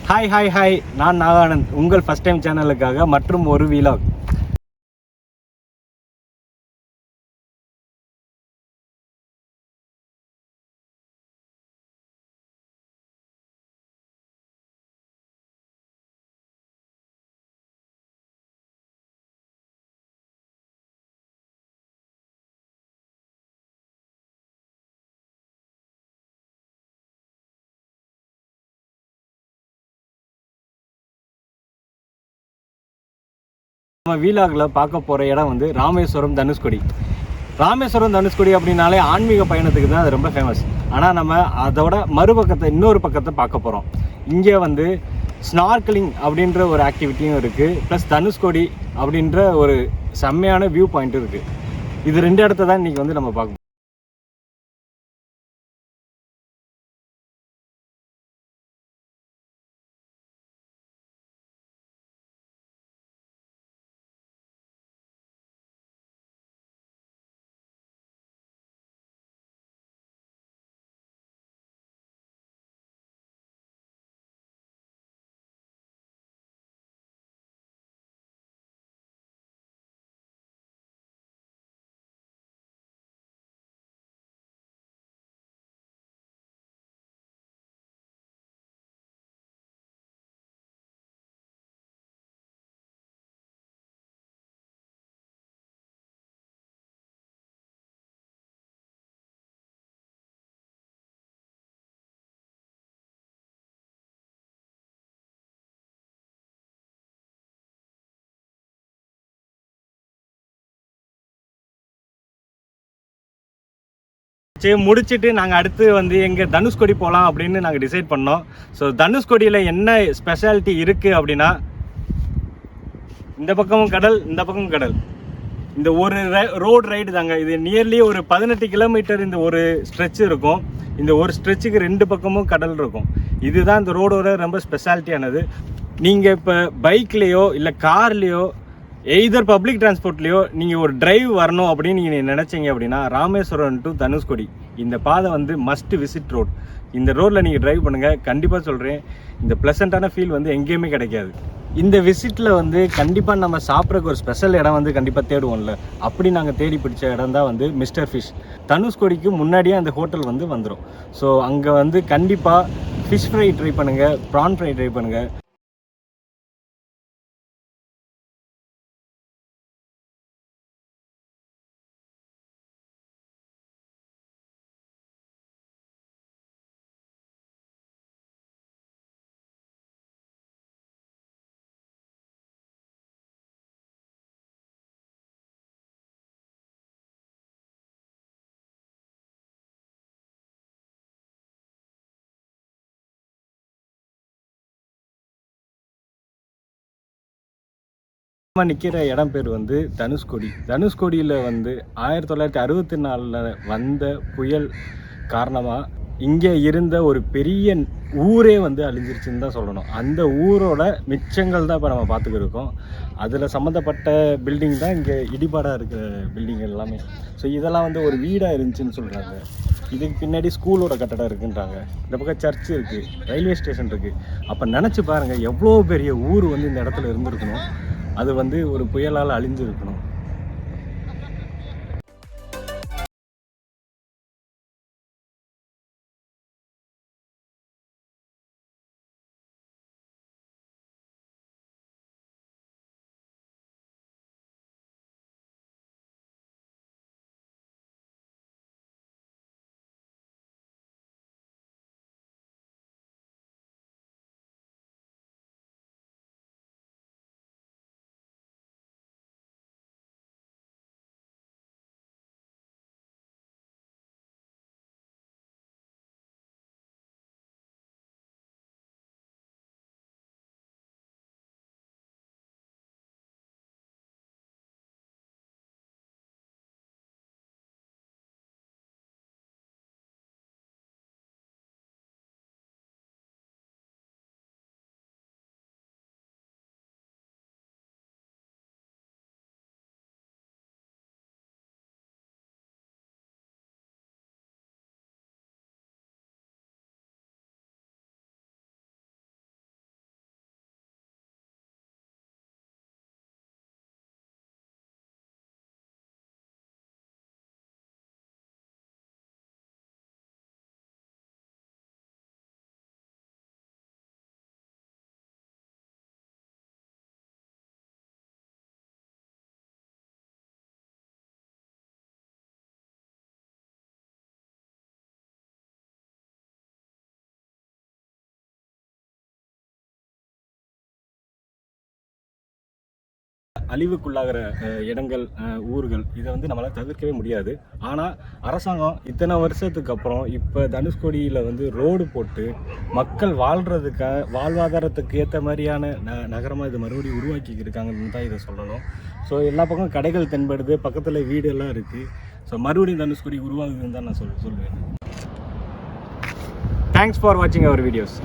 Hi நான் நாகானந்த் உங்கள் first time சேனலுக்காக மற்றும் ஒரு வீலாக். நம்ம வீலாகில் பார்க்க போகிற இடம் வந்து ராமேஸ்வரம் தனுஷ்கோடி. ராமேஸ்வரம் தனுஷ்கோடி அப்படின்னாலே ஆன்மீக பயணத்துக்கு தான் அது ரொம்ப ஃபேமஸ். ஆனால் நம்ம அதோட மறுபக்கத்தை இன்னொரு பக்கத்தை பார்க்க போகிறோம். இங்கே வந்து ஸ்னார்க்கலிங் அப்படின்ற ஒரு ஆக்டிவிட்டியும் இருக்குது, ப்ளஸ் தனுஷ்கோடி அப்படின்ற ஒரு செம்மையான வியூ பாயிண்ட்டும் இருக்குது. இது ரெண்டு இடத்த தான் இன்றைக்கி வந்து நம்ம பார்க்க. சரி, முடிச்சுட்டு நாங்கள் அடுத்து வந்து எங்கே தனுஷ்கோடி போகலாம் அப்படின்னு நாங்கள் டிசைட் பண்ணோம். ஸோ தனுஷ்கோடியில் என்ன ஸ்பெஷாலிட்டி இருக்குது அப்படின்னா, இந்த பக்கமும் கடல், இந்த பக்கமும் கடல். இந்த ஒரு ரோடு ரைடு தாங்க இது. நியர்லி ஒரு 18 கிலோமீட்டர் இந்த ஒரு ஸ்ட்ரெச் இருக்கும். இந்த ஒரு ஸ்ட்ரெச்சுக்கு ரெண்டு பக்கமும் கடல் இருக்கும். இதுதான் இந்த ரோடோட ரொம்ப ஸ்பெஷாலிட்டியானது. நீங்கள் இப்போ பைக்லேயோ இல்லை கார்லேயோ எய்தர் பப்ளிக் டிரான்ஸ்போர்ட்லேயோ நீங்கள் ஒரு டிரைவ் வரணும் அப்படின்னு நீங்கள் நினச்சிங்க அப்படின்னா, ராமேஸ்வரம் டு தனுஷ்கோடி இந்த பாதை வந்து மஸ்ட் விசிட் ரோட். இந்த ரோட்டில் நீங்கள் டிரைவ் பண்ணுங்கள், கண்டிப்பாக சொல்கிறேன், இந்த ப்ளசண்ட்டான ஃபீல் வந்து எங்கேயுமே கிடைக்காது. இந்த விசிட்டில் வந்து கண்டிப்பாக நம்ம சாப்பிட்றக்கு ஒரு ஸ்பெஷல் இடம் வந்து கண்டிப்பாக தேடுவோம்ல, அப்படி நாங்கள் தேடி பிடிச்ச இடம் தான் வந்து மிஸ்டர் ஃபிஷ். தனுஷ்கோடிக்கு முன்னாடியே அந்த ஹோட்டல் வந்து வந்துடும். ஸோ அங்கே வந்து கண்டிப்பாக ஃபிஷ் ஃப்ரை ட்ரை பண்ணுங்கள், ப்ரான் ஃப்ரை ட்ரை பண்ணுங்கள். நிற்கிற இடம் பேர் வந்து தனுஷ்கோடி. தனுஷ்கோடியில் வந்து 1964 வந்த புயல் காரணமாக இங்கே இருந்த ஒரு பெரிய ஊரே வந்து அழிஞ்சிருச்சுன்னு தான் சொல்லணும். அந்த ஊரோட மிச்சங்கள் தான் இப்போ நம்ம பார்த்துக்கிருக்கோம். அதில் சம்மந்தப்பட்ட பில்டிங் தான் இங்கே இடிபாடாக இருக்கிற பில்டிங் எல்லாமே. ஸோ இதெல்லாம் வந்து ஒரு வீடாக இருந்துச்சுன்னு சொல்கிறாங்க. இதுக்கு பின்னாடி ஸ்கூலோட கட்டடம் இருக்குன்றாங்க. இந்த பக்கம் சர்ச் இருக்குது, ரயில்வே ஸ்டேஷன் இருக்குது. அப்போ நினச்சி பாருங்கள், எவ்வளோ பெரிய ஊர் வந்து இந்த இடத்துல இருந்திருக்கணும். அது வந்து ஒரு புயலால் அழிஞ்சிருக்கணும். அழிவுக்குள்ளாகிற இடங்கள், ஊர்கள் இதை வந்து நம்மளால் தவிர்க்கவே முடியாது. ஆனால் அரசாங்கம் இத்தனை வருஷத்துக்கு அப்புறம் இப்போ தனுஷ்கோடியில் வந்து ரோடு போட்டு மக்கள் வாழ்வாதாரத்துக்கு ஏற்ற மாதிரியான நகரமாக இதை மறுபடியும் உருவாக்கி இருக்காங்கன்னு தான் இதை சொல்லணும். ஸோ எல்லா பக்கம் கடைகள் தென்படுது, பக்கத்தில் வீடு எல்லாம் இருக்குது. ஸோ மறுபடியும் தனுஷ்கோடி உருவாகுதுன்னு தான் நான் சொல்லுவேன். தேங்க்ஸ் ஃபார் வாட்சிங் அவர் வீடியோஸ்.